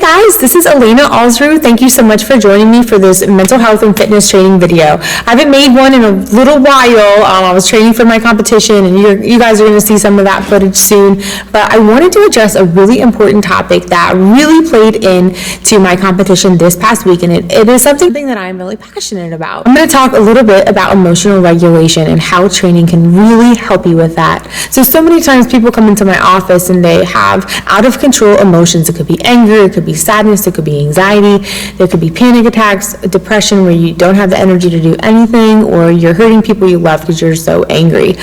guys, this is Elena Alsru. Thank you so much for joining me for this mental health and fitness training video. I haven't made one in a little while. I was training for my competition, and you guys are going to see some of that footage soon. But I wanted to address a really important topic that really played into my competition this past week, and it is something that I'm really passionate about. I'm going to talk a little bit about emotional regulation and how training can really help you with that. So many times people come into my office and they have out of control emotions. It could be anger, it could be sadness, it could be anxiety, there could be panic attacks, depression where you don't have the energy to do anything, or you're hurting people you love because you're so angry.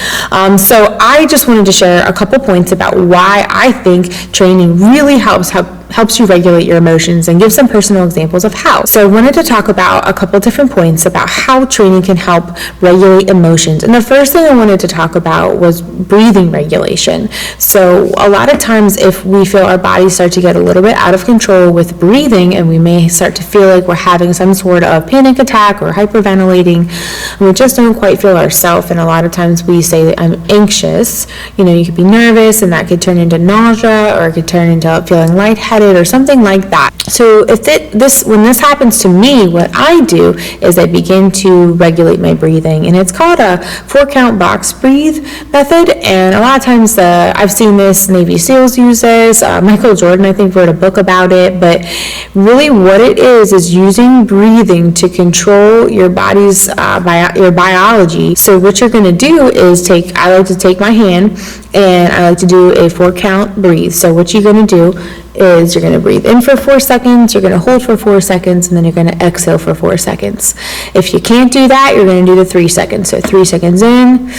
So I just wanted to share a couple points about why I think training really helps you regulate your emotions and give some personal examples of how. So I wanted to talk about a couple different points about how training can help regulate emotions. And the first thing I wanted to talk about was breathing regulation. So a lot of times if we feel our bodies start to get a little bit out of control with breathing, and we may start to feel like we're having some sort of panic attack or hyperventilating, and we just don't quite feel ourselves. And a lot of times we say, I'm anxious. You could be nervous, and that could turn into nausea, or it could turn into feeling lightheaded, or something like that. So when this happens to me, what I do is I begin to regulate my breathing, and it's called a 4-count box breathe method. And a lot of times I've seen this, Navy SEALs use this, Michael Jordan I think wrote a book about it. But really what it is using breathing to control your body's your biology. So what you're going to do is I like to take my hand and I like to do a 4-count breathe. So what you're going to do is you're going to breathe in for 4 seconds, you're going to hold for 4 seconds, and then you're going to exhale for 4 seconds. If you can't do that, you're going to do the 3 seconds. So 3 seconds in,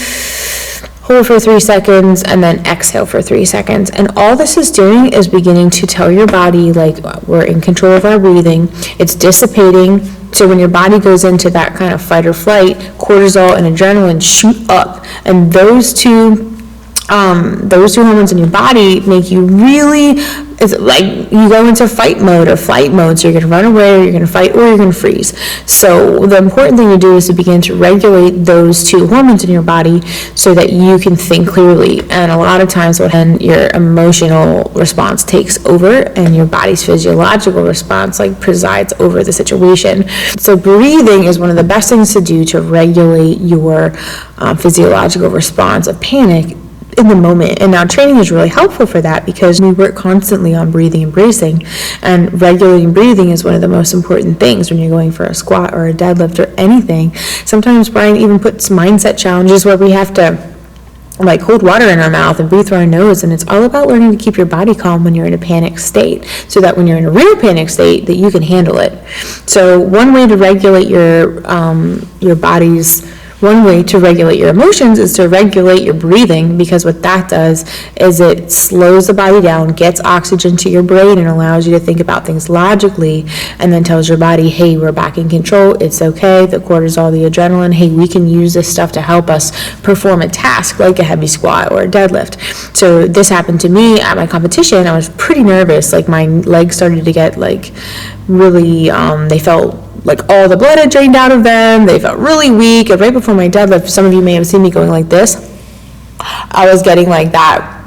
hold for 3 seconds, and then exhale for 3 seconds. And all this is doing is beginning to tell your body, like, we're in control of our breathing. It's dissipating. So when your body goes into that kind of fight or flight, cortisol and adrenaline shoot up, and those two hormones in your body make you really, it's like you go into fight mode or flight mode. So you're going to run away, or you're going to fight, or you're going to freeze. So the important thing to do is to begin to regulate those two hormones in your body so that you can think clearly. And a lot of times when your emotional response takes over and your body's physiological response presides over the situation. So breathing is one of the best things to do to regulate your physiological response of panic in the moment. And now training is really helpful for that, because we work constantly on breathing and bracing, and regulating breathing is one of the most important things when you're going for a squat or a deadlift or anything. Sometimes Brian even puts mindset challenges where we have to hold water in our mouth and breathe through our nose, and it's all about learning to keep your body calm when you're in a panic state, so that when you're in a real panic state that you can handle it. So one way to regulate one way to regulate your emotions is to regulate your breathing, because what that does is it slows the body down, gets oxygen to your brain, and allows you to think about things logically, and then tells your body, hey, we're back in control, it's okay, the cortisol, the adrenaline, hey, we can use this stuff to help us perform a task like a heavy squat or a deadlift. So this happened to me at my competition. I was pretty nervous, my legs started to get really, they felt like all the blood had drained out of them. They felt really weak. And right before my deadlift, some of you may have seen me going like this. I was getting that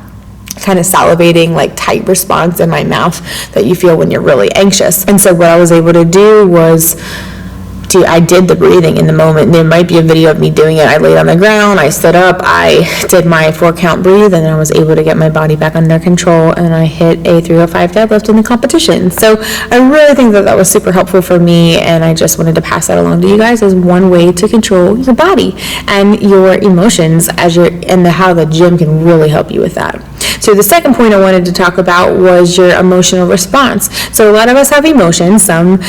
kind of salivating, tight response in my mouth that you feel when you're really anxious. And so what I was able to do was I did the breathing in the moment. There might be a video of me doing it. I laid on the ground, I stood up, I did my 4-count breathe, and I was able to get my body back under control, and I hit a 305 deadlift in the competition. So I really think that was super helpful for me, and I just wanted to pass that along to you guys as one way to control your body and your emotions and how the gym can really help you with that. So the second point I wanted to talk about was your emotional response. So a lot of us have emotions. Some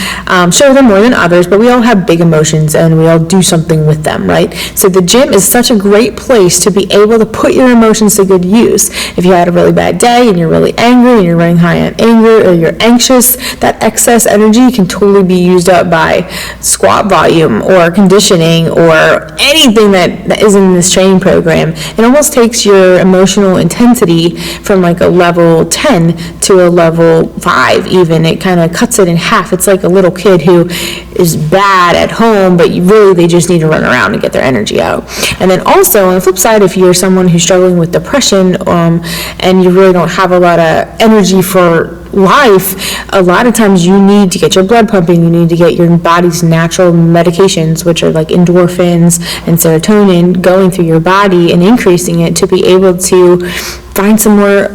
show them more than others, but we all have big emotions and we all do something with them, right? So the gym is such a great place to be able to put your emotions to good use. If you had a really bad day and you're really angry and you're running high on anger, or you're anxious, that excess energy can totally be used up by squat volume or conditioning or anything that is in this training program. It almost takes your emotional intensity from a level 10 to a level 5 even. It kind of cuts it in half. It's like a little kid who is bad at home, but they just need to run around and get their energy out. And then also on the flip side, if you're someone who's struggling with depression and you really don't have a lot of energy for life, a lot of times you need to get your blood pumping, you need to get your body's natural medications, which are like endorphins and serotonin, going through your body and increasing it to be able to find some more,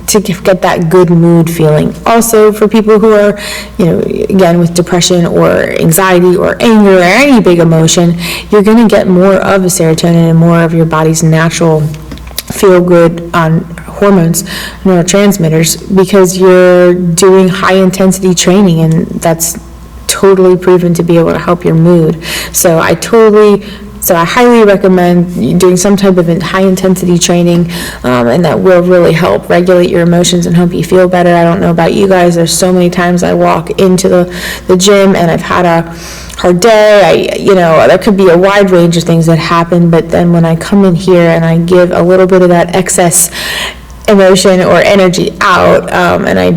to get that good mood feeling. Also, for people who are, again, with depression or anxiety or anger or any big emotion, you're going to get more of the serotonin and more of your body's natural feel-good hormones, neurotransmitters, because you're doing high-intensity training, and that's totally proven to be able to help your mood. So I highly recommend doing some type of high-intensity training, and that will really help regulate your emotions and help you feel better. I don't know about you guys, there's so many times I walk into the gym and I've had a hard day. There could be a wide range of things that happen, but then when I come in here and I give a little bit of that excess emotion or energy out, and I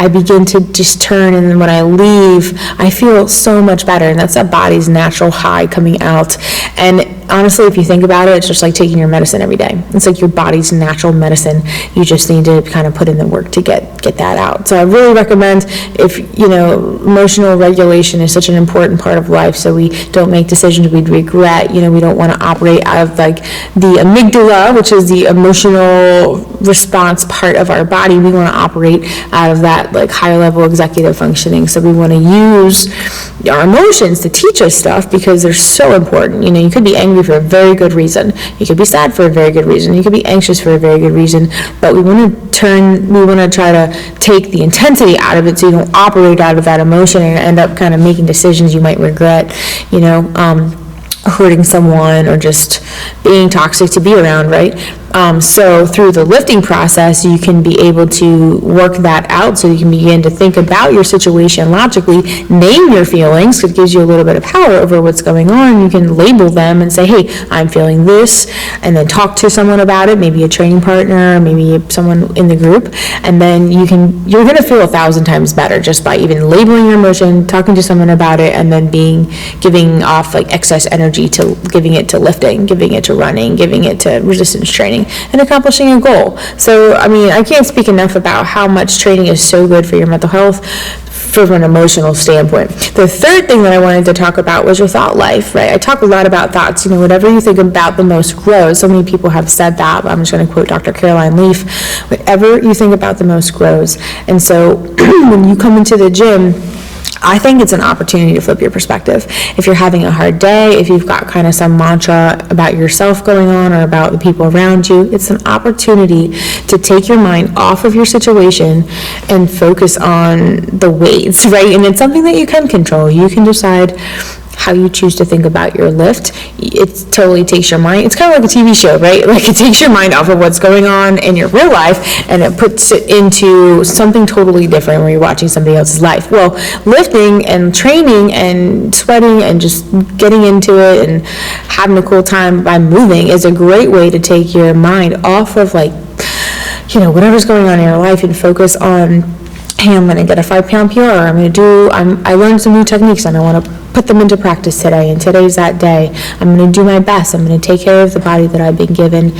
begin to just turn, and then when I leave, I feel so much better, and that's that body's natural high coming out. And honestly, if you think about it, it's just like taking your medicine every day. It's like your body's natural medicine. You just need to kind of put in the work to get that out. So I really recommend, if emotional regulation is such an important part of life, so we don't make decisions we'd regret. We don't want to operate out of like the amygdala, which is the emotional response part of our body. We want to operate out of that like higher level executive functioning. So we want to use our emotions to teach us stuff, because they're so important. You could be angry for a very good reason. You could be sad for a very good reason. You could be anxious for a very good reason. But we want to try to take the intensity out of it, so you don't operate out of that emotion and end up kind of making decisions you might regret, hurting someone or just being toxic to be around, right? So through the lifting process, you can be able to work that out, so you can begin to think about your situation logically, name your feelings, because it gives you a little bit of power over what's going on. You can label them and say, hey, I'm feeling this, and then talk to someone about it, maybe a training partner, maybe someone in the group, and then you're going to feel 1,000 times better just by even labeling your emotion, talking to someone about it, and then giving off like excess energy to giving it to lifting, giving it to running, giving it to resistance training, and accomplishing a goal. So, I can't speak enough about how much training is so good for your mental health from an emotional standpoint. The third thing that I wanted to talk about was your thought life, right? I talk a lot about thoughts. Whatever you think about the most grows. So many people have said that, but I'm just going to quote Dr. Caroline Leaf. Whatever you think about the most grows. And so when you come into the gym, I think it's an opportunity to flip your perspective. If you're having a hard day, if you've got kind of some mantra about yourself going on or about the people around you, it's an opportunity to take your mind off of your situation and focus on the weights, right? And it's something that you can control. You can decide how you choose to think about your lift. It totally takes your mind. It's kind of like a TV show, right? Like, it takes your mind off of what's going on in your real life and it puts it into something totally different where you're watching somebody else's life. Well, lifting and training and sweating and just getting into it and having a cool time by moving is a great way to take your mind off of whatever's going on in your life and focus on, hey, I'm going to get a 5-pound PR. I learned some new techniques and I want to put them into practice today, and today's that day. I'm going to do my best. I'm going to take care of the body that I've been given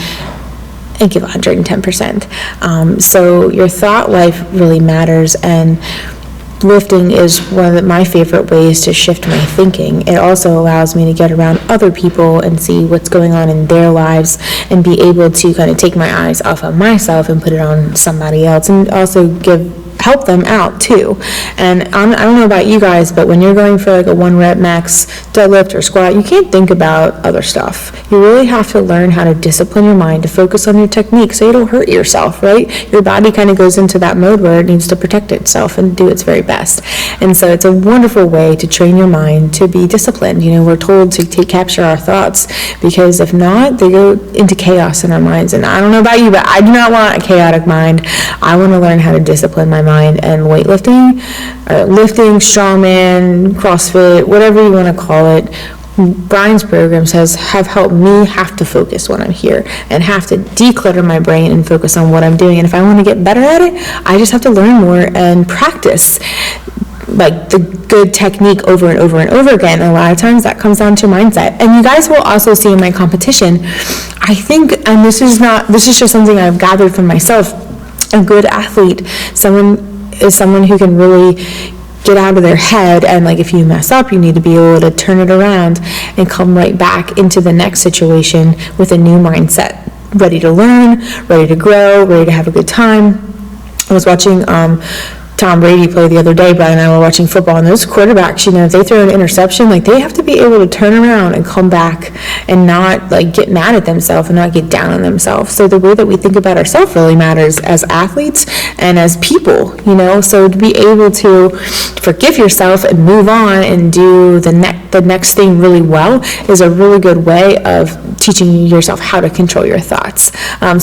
and give 110%. So your thought life really matters, and lifting is one of my favorite ways to shift my thinking. It also allows me to get around other people and see what's going on in their lives and be able to kind of take my eyes off of myself and put it on somebody else, and also help them out too. And I don't know about you guys, but when you're going for like a 1-rep max deadlift or squat, you can't think about other stuff. You really have to learn how to discipline your mind to focus on your technique so you don't hurt yourself, right? Your body kind of goes into that mode where it needs to protect itself and do its very best. And so it's a wonderful way to train your mind to be disciplined. We're told to capture our thoughts, because if not, they go into chaos in our minds. And I don't know about you, but I do not want a chaotic mind. I want to learn how to discipline my mind, and weightlifting, lifting, strongman, CrossFit, whatever you want to call it. Brian's programs have helped me have to focus when I'm here and have to declutter my brain and focus on what I'm doing. And if I want to get better at it, I just have to learn more and practice like the good technique over and over and over again. A lot of times that comes down to mindset. And you guys will also see in my competition, I think, and this is just something I've gathered from myself, a good athlete, someone is someone who can really get out of their head, and like if you mess up, you need to be able to turn it around and come right back into the next situation with a new mindset, ready to learn, ready to grow, ready to have a good time. I was watching Tom Brady play the other day. Brian and I were watching football, and those quarterbacks, if they throw an interception, like they have to be able to turn around and come back and not like get mad at themselves and not get down on themselves. So the way that we think about ourselves really matters as athletes and as people, so to be able to forgive yourself and move on and do the next thing really well is a really good way of teaching yourself how to control your thoughts.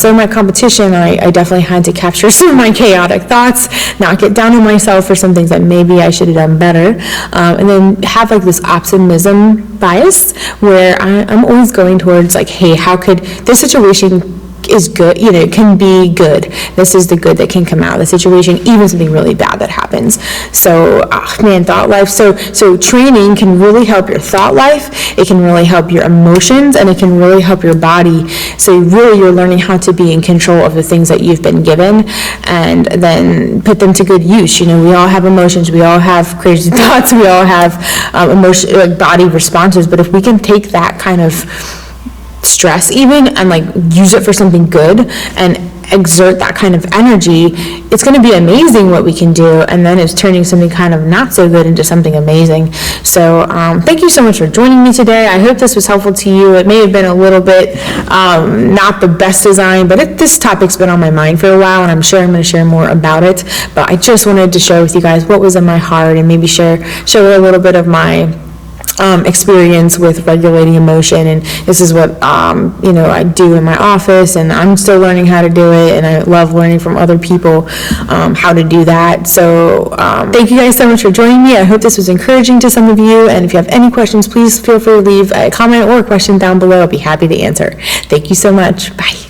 So in my competition, I definitely had to capture some of my chaotic thoughts, not get down on myself for some things that maybe I should have done better, and then have like this optimism bias where I'm always going towards like, hey, how could this situation is good, it can be good. This is the good that can come out of the situation, even something really bad that happens. So, thought life. So training can really help your thought life. It can really help your emotions, and it can really help your body. So really, you're learning how to be in control of the things that you've been given, and then put them to good use. We all have emotions. We all have crazy thoughts. We all have like body responses. But if we can take that kind of stress even and like use it for something good and exert that kind of energy, it's going to be amazing what we can do, and then it's turning something kind of not so good into something amazing. So thank you so much for joining me today. I hope this was helpful to you. It may have been a little bit not the best design, but this topic's been on my mind for a while, and I'm sure I'm going to share more about it. But I just wanted to share with you guys what was in my heart, and maybe share a little bit of my experience with regulating emotion. And this is what I do in my office, and I'm still learning how to do it, and I love learning from other people how to do that. So thank you guys so much for joining me. I hope this was encouraging to some of you, and if you have any questions, please feel free to leave a comment or a question down below. I'll be happy to answer. Thank you so much. Bye.